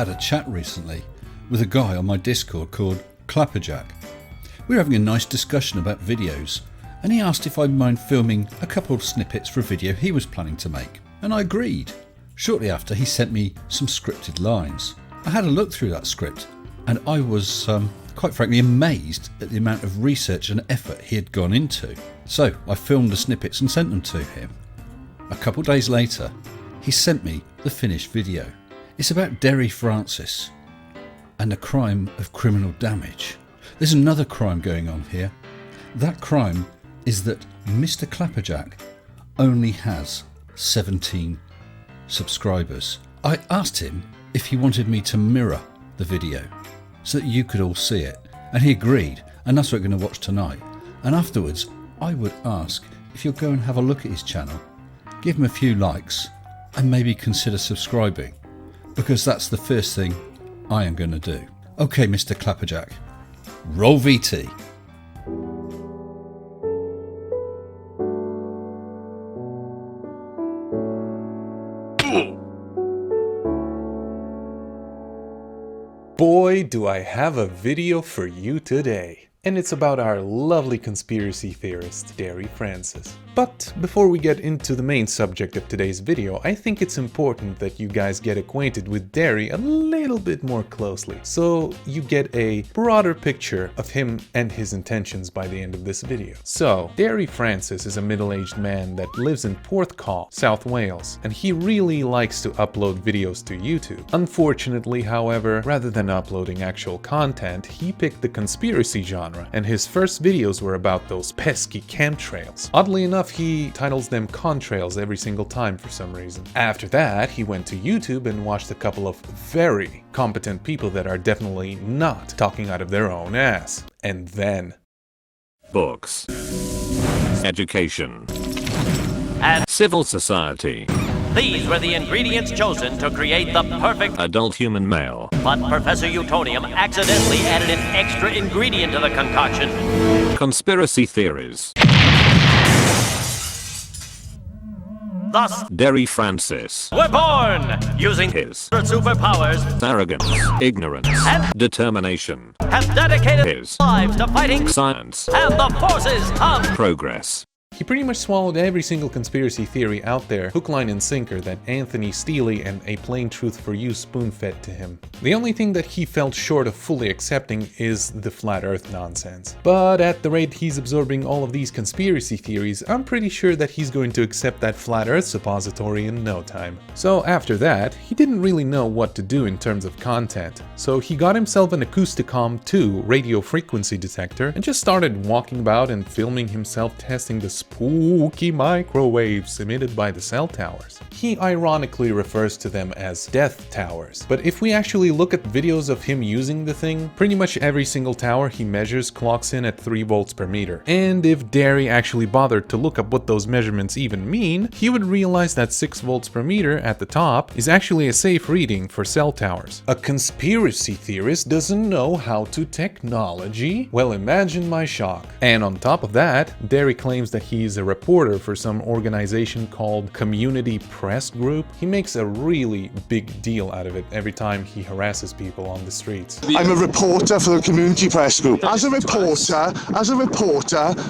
had a chat recently with a guy on my Discord called MrClapperJack. We were having a nice discussion about videos, and he asked if I'd mind filming a couple of snippets for a video he was planning to make, and I agreed. Shortly after, he sent me some scripted lines. I had a look through that script, and I was quite frankly amazed at the amount of research and effort he had gone into. So I filmed the snippets and sent them to him. A couple days later, he sent me the finished video. It's about Deri Francis and the crime of criminal damage. There's another crime going on here. That crime is that MrClapperJack only has 17 subscribers. I asked him if he wanted me to mirror the video so that you could all see it, and he agreed, and that's what we're going to watch tonight. And afterwards, I would ask if you'll go and have a look at his channel, give him a few likes, and maybe consider subscribing, because that's the first thing I am going to do. Okay, MrClapperJack, roll VT. Boy, do I have a video for you today. And it's about our lovely conspiracy theorist, Deri Francis. But before we get into the main subject of today's video, I think it's important that you guys get acquainted with Deri a little bit more closely, so you get a broader picture of him and his intentions by the end of this video. So, Deri Francis is a middle-aged man that lives in Porthcawl, South Wales, and he really likes to upload videos to YouTube. Unfortunately, however, rather than uploading actual content, he picked the conspiracy genre, and his first videos were about those pesky chemtrails. Oddly enough, he titles them contrails every single time for some reason. After that, he went to YouTube and watched a couple of very competent people that are definitely not talking out of their own ass. And then... books, education, and civil society. These were the ingredients chosen to create the perfect adult human male. But Professor Utonium accidentally added an extra ingredient to the concoction. Conspiracy theories. Thus, Deri Francis we're born using his superpowers, arrogance, ignorance, and determination, have dedicated his lives to fighting science and the forces of progress. He pretty much swallowed every single conspiracy theory out there, hook, line, and sinker, that Anthony Steele and A Plain Truth for You spoon-fed to him. The only thing that he felt short of fully accepting is the flat earth nonsense. But at the rate he's absorbing all of these conspiracy theories, I'm pretty sure that he's going to accept that flat earth suppository in no time. So after that, he didn't really know what to do in terms of content. So he got himself an Acousticom 2 radio frequency detector and just started walking about and filming himself testing the spooky microwaves emitted by the cell towers. He ironically refers to them as death towers, but if we actually look at videos of him using the thing, pretty much every single tower he measures clocks in at 3 volts per meter. And if Deri actually bothered to look up what those measurements even mean, he would realize that 6 volts per meter at the top is actually a safe reading for cell towers. A conspiracy theorist doesn't know how to technology? Well, imagine my shock. And on top of that, Deri claims that he's a reporter for some organization called Community Press Group. He makes a really big deal out of it every time he harasses people on the streets. I'm a reporter for the Community Press Group. As a reporter,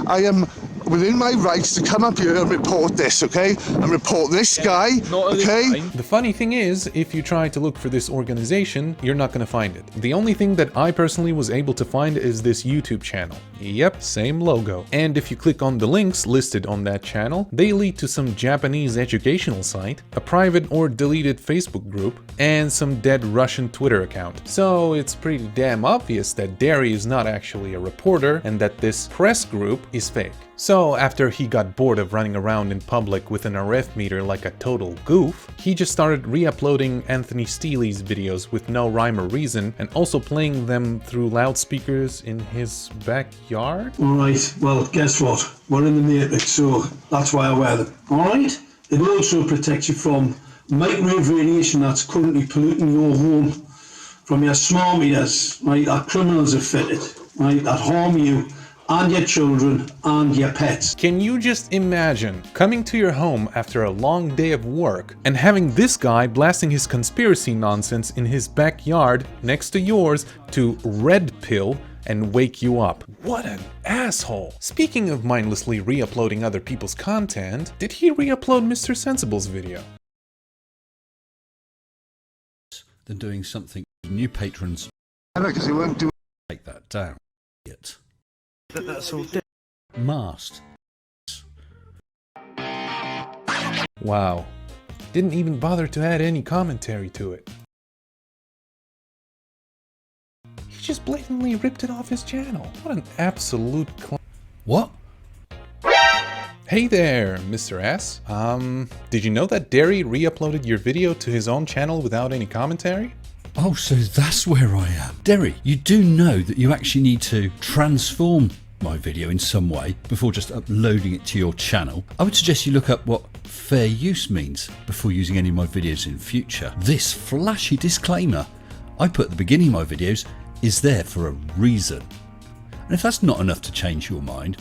I am within my rights to come up here and report this, okay? And report this guy, okay? The funny thing is, if you try to look for this organization, you're not gonna find it. The only thing that I personally was able to find is this YouTube channel. Yep, same logo. And if you click on the links listed on that channel, they lead to some Japanese educational site, a private or deleted Facebook group, and some dead Russian Twitter account. So it's pretty damn obvious that Deri is not actually a reporter and that this press group is fake. So after he got bored of running around in public with an RF meter like a total goof, he just started re-uploading Anthony Steele's videos with no rhyme or reason, and also playing them through loudspeakers in his backyard. Alright, well guess what? We're in the Matrix, so that's why I wear them. Alright? It also protects you from microwave radiation that's currently polluting your home, from your smart meters, right, that criminals have fitted, right, that harm you and your children and your pets. Can you just imagine coming to your home after a long day of work and having this guy blasting his conspiracy nonsense in his backyard next to yours to red pill and wake you up? What an asshole! Speaking of mindlessly re-uploading other people's content, did he re-upload Mr. Sensible's video? Than doing something. New patrons Because he won't do take that down. Idiot. That's all. Masked. Wow. Didn't even bother to add any commentary to it. He just blatantly ripped it off his channel. What an absolute What? Hey there, Mr. S. Did you know that Deri re-uploaded your video to his own channel without any commentary? Oh, so that's where I am. Deri, you do know that you actually need to transform my video in some way before just uploading it to your channel. I would suggest you look up what fair use means before using any of my videos in future. This flashy disclaimer I put at the beginning of my videos is there for a reason. And if that's not enough to change your mind,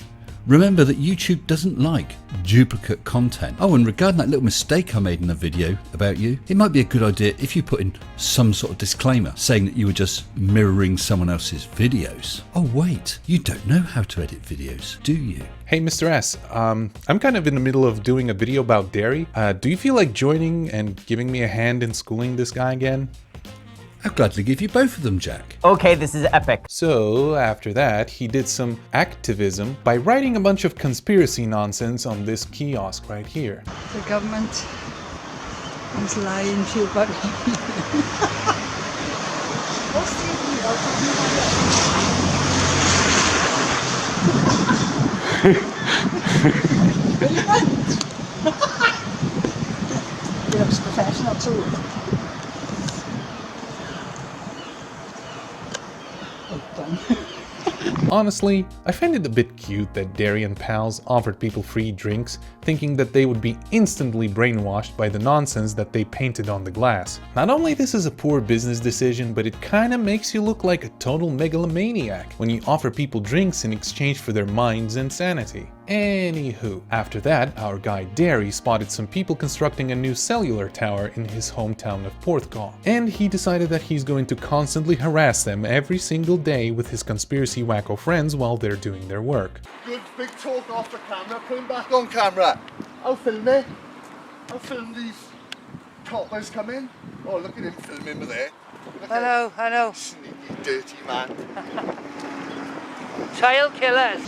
remember that YouTube doesn't like duplicate content. Oh, and regarding that little mistake I made in the video about you, it might be a good idea if you put in some sort of disclaimer saying that you were just mirroring someone else's videos. Oh wait, you don't know how to edit videos, do you? Hey Mr. S, I'm kind of in the middle of doing a video about Deri. Do you feel like joining and giving me a hand in schooling this guy again? I'll gladly give you both of them, Jack. Okay, this is epic. So, after that, he did some activism by writing a bunch of conspiracy nonsense on this kiosk right here. The government is lying to you, but he looks professional too. Honestly, I find it a bit cute that Deri and pals offered people free drinks, thinking that they would be instantly brainwashed by the nonsense that they painted on the glass. Not only this is a poor business decision, but it kinda makes you look like a total megalomaniac when you offer people drinks in exchange for their minds and sanity. Anywho, after that, our guy Deri spotted some people constructing a new cellular tower in his hometown of Porthcawl, and he decided that he's going to constantly harass them every single day with his conspiracy wacko friends while they're doing their work. good big talk off the camera, put him back on camera. I'll film it. I'll film these coppers come in. Oh, look at him filming there. Hello, hello. Sneaky, dirty man. Child killers.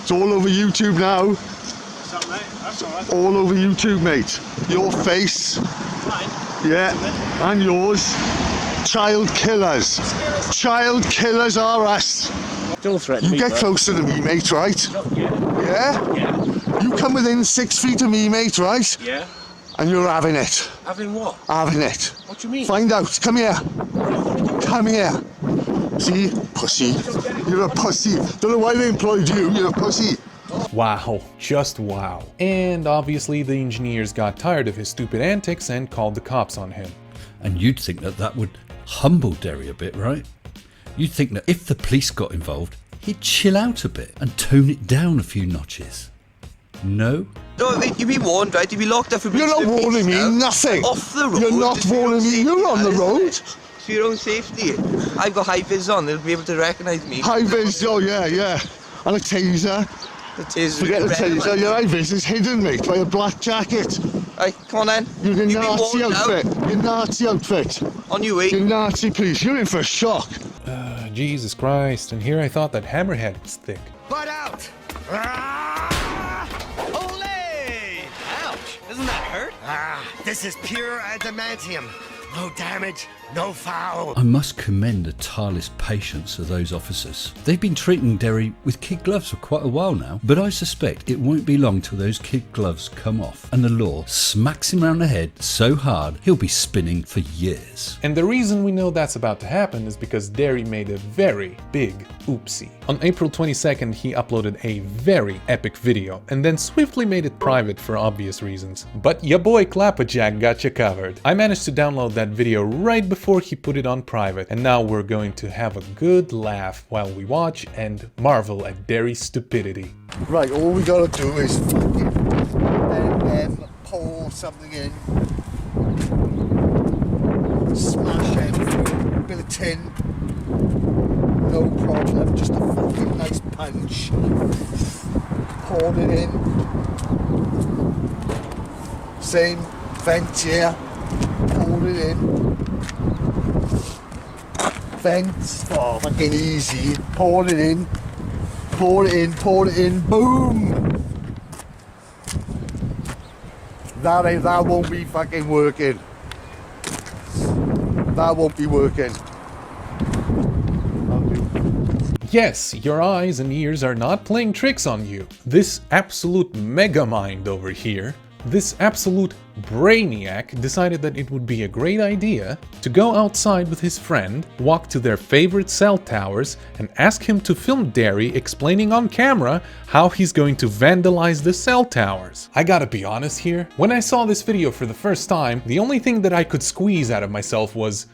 It's all over YouTube now. What's up, mate? That's all right. All over YouTube, mate. Your face. Fine. Yeah, and yours. Child killers. Child killers are us. Don't threaten You me, get bro. closer to me, mate, right? Yeah? Yeah. You come within 6 feet of me, mate, right? Yeah. And you're having it. Having what? Having it. What do you mean? Find out. Come here. Come here. See? Pussy. You're a pussy. Don't know why they employed you. You're a pussy. Wow, just wow. And obviously the engineers got tired of his stupid antics and called the cops on him. And you'd think that that would humble Deri a bit, right? You'd think that if the police got involved, he'd chill out a bit and tone it down a few notches. No? No, mate, you've been warned, right? You've been locked up for You're not warning me nothing. Off the road. You're not It's for your warning own me. safety, You're on the man, isn't road. it? It's for your own safety. I've got high vis on. They'll be able to recognise me. High vis, oh yeah, yeah. And a taser. The taser. Forget the red, taser. man. Your high vis is hidden, mate, by a black jacket. Right, come on then. You're in You've been Nazi warned now. outfit. Your Nazi outfit. On your way. Your Nazi police. You're in for a shock. Jesus Christ, and here I thought that Hammerhead was thick. Butt out! Ole! Ouch! Doesn't that hurt? This is pure adamantium. No damage, no foul. I must commend the tireless patience of those officers. They've been treating Deri with kid gloves for quite a while now, but I suspect it won't be long till those kid gloves come off and the law smacks him around the head so hard he'll be spinning for years. And the reason we know that's about to happen is because Deri made a very big Oopsie. On April 22nd, he uploaded a very epic video and then swiftly made it private for obvious reasons. But ya boy ClapperJack got you covered. I managed to download that video right before he put it on private, and now we're going to have a good laugh while we watch and marvel at Deri's stupidity. Right, all we gotta do is fucking pour something in, smash everything, bit of tin, no problem, just a fucking nice punch, poured it in, same vent here, poured it in, vent, oh fucking easy, poured it in, poured it in, boom! That won't be fucking working. That won't be working. Yes, your eyes and ears are not playing tricks on you. This absolute megamind over here, this absolute brainiac, decided that it would be a great idea to go outside with his friend, walk to their favorite cell towers, and ask him to film Deri explaining on camera how he's going to vandalize the cell towers. I gotta be honest here, when I saw this video for the first time, the only thing that I could squeeze out of myself was,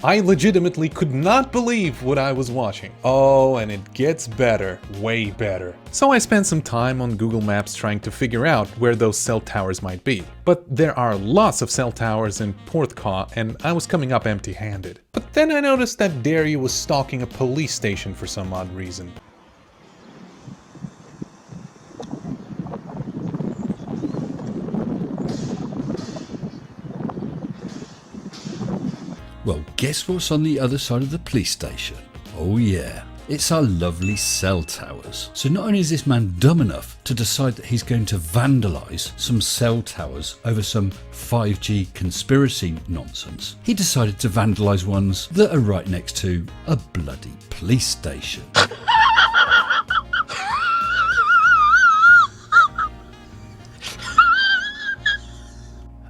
I legitimately could not believe what I was watching. Oh, and it gets better, way better. So I spent some time on Google Maps trying to figure out where those cell towers might be. But there are lots of cell towers in Porthcaw, and I was coming up empty-handed. But then I noticed that Deri was stalking a police station for some odd reason. Well, guess what's on the other side of the police station? Oh yeah, it's our lovely cell towers. So not only is this man dumb enough to decide that he's going to vandalise some cell towers over some 5G conspiracy nonsense, he decided to vandalise ones that are right next to a bloody police station.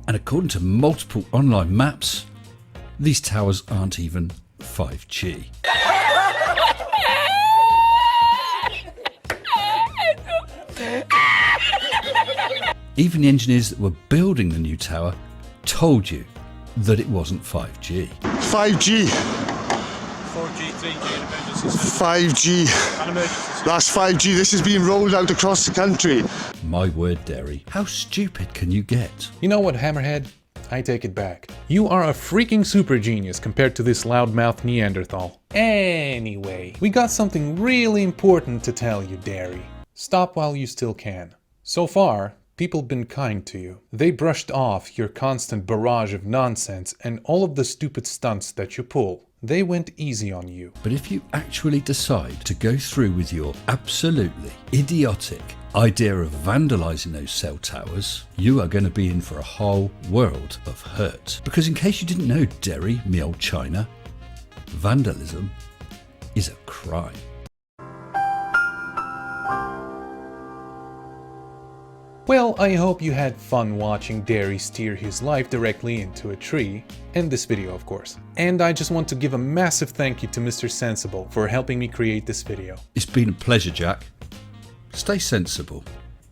And according to multiple online maps, these towers aren't even 5G. Even the engineers that were building the new tower told you that it wasn't 5G. 5G. 4G, 3G, and emergency service. 5G. And emergency service. That's 5G. This is being rolled out across the country. My word, Deri, how stupid can you get? You know what, Hammerhead? I take it back. You are a freaking super genius compared to this loudmouth Neanderthal. Anyway, we got something really important to tell you, Deri. Stop while you still can. So far, people been kind to you. They brushed off your constant barrage of nonsense and all of the stupid stunts that you pull. They went easy on you. But if you actually decide to go through with your absolutely idiotic idea of vandalising those cell towers, you are going to be in for a whole world of hurt. Because in case you didn't know, Deri, me old China, vandalism is a crime. Well, I hope you had fun watching Deri steer his life directly into a tree, and this video of course. And I just want to give a massive thank you to Mr. Sensible for helping me create this video. It's been a pleasure, Jack. Stay sensible.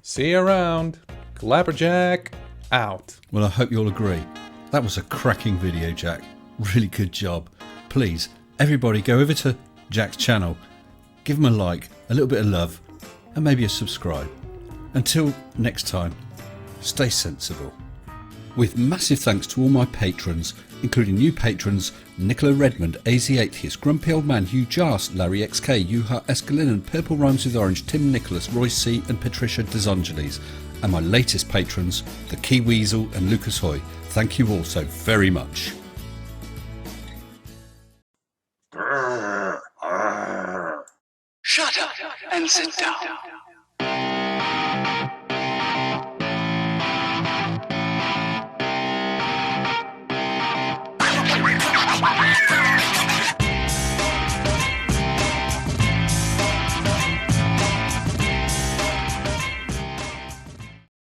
See you around. ClapperJack out. Well, I hope you'll agree. That was a cracking video, Jack. Really good job. Please, everybody go over to Jack's channel, give him a like, a little bit of love, and maybe a subscribe. Until next time, stay sensible. With massive thanks to all my patrons, including new patrons Nicola Redmond, AZ Atheist, Grumpy Old Man, Hugh Jast, Larry XK, Yuha Escalinen, Purple Rhymes with Orange, Tim Nicholas, Roy C and Patricia DeSangeles, and my latest patrons, the Key Weasel and Lucas Hoy. Thank you all so very much. Shut up and sit down.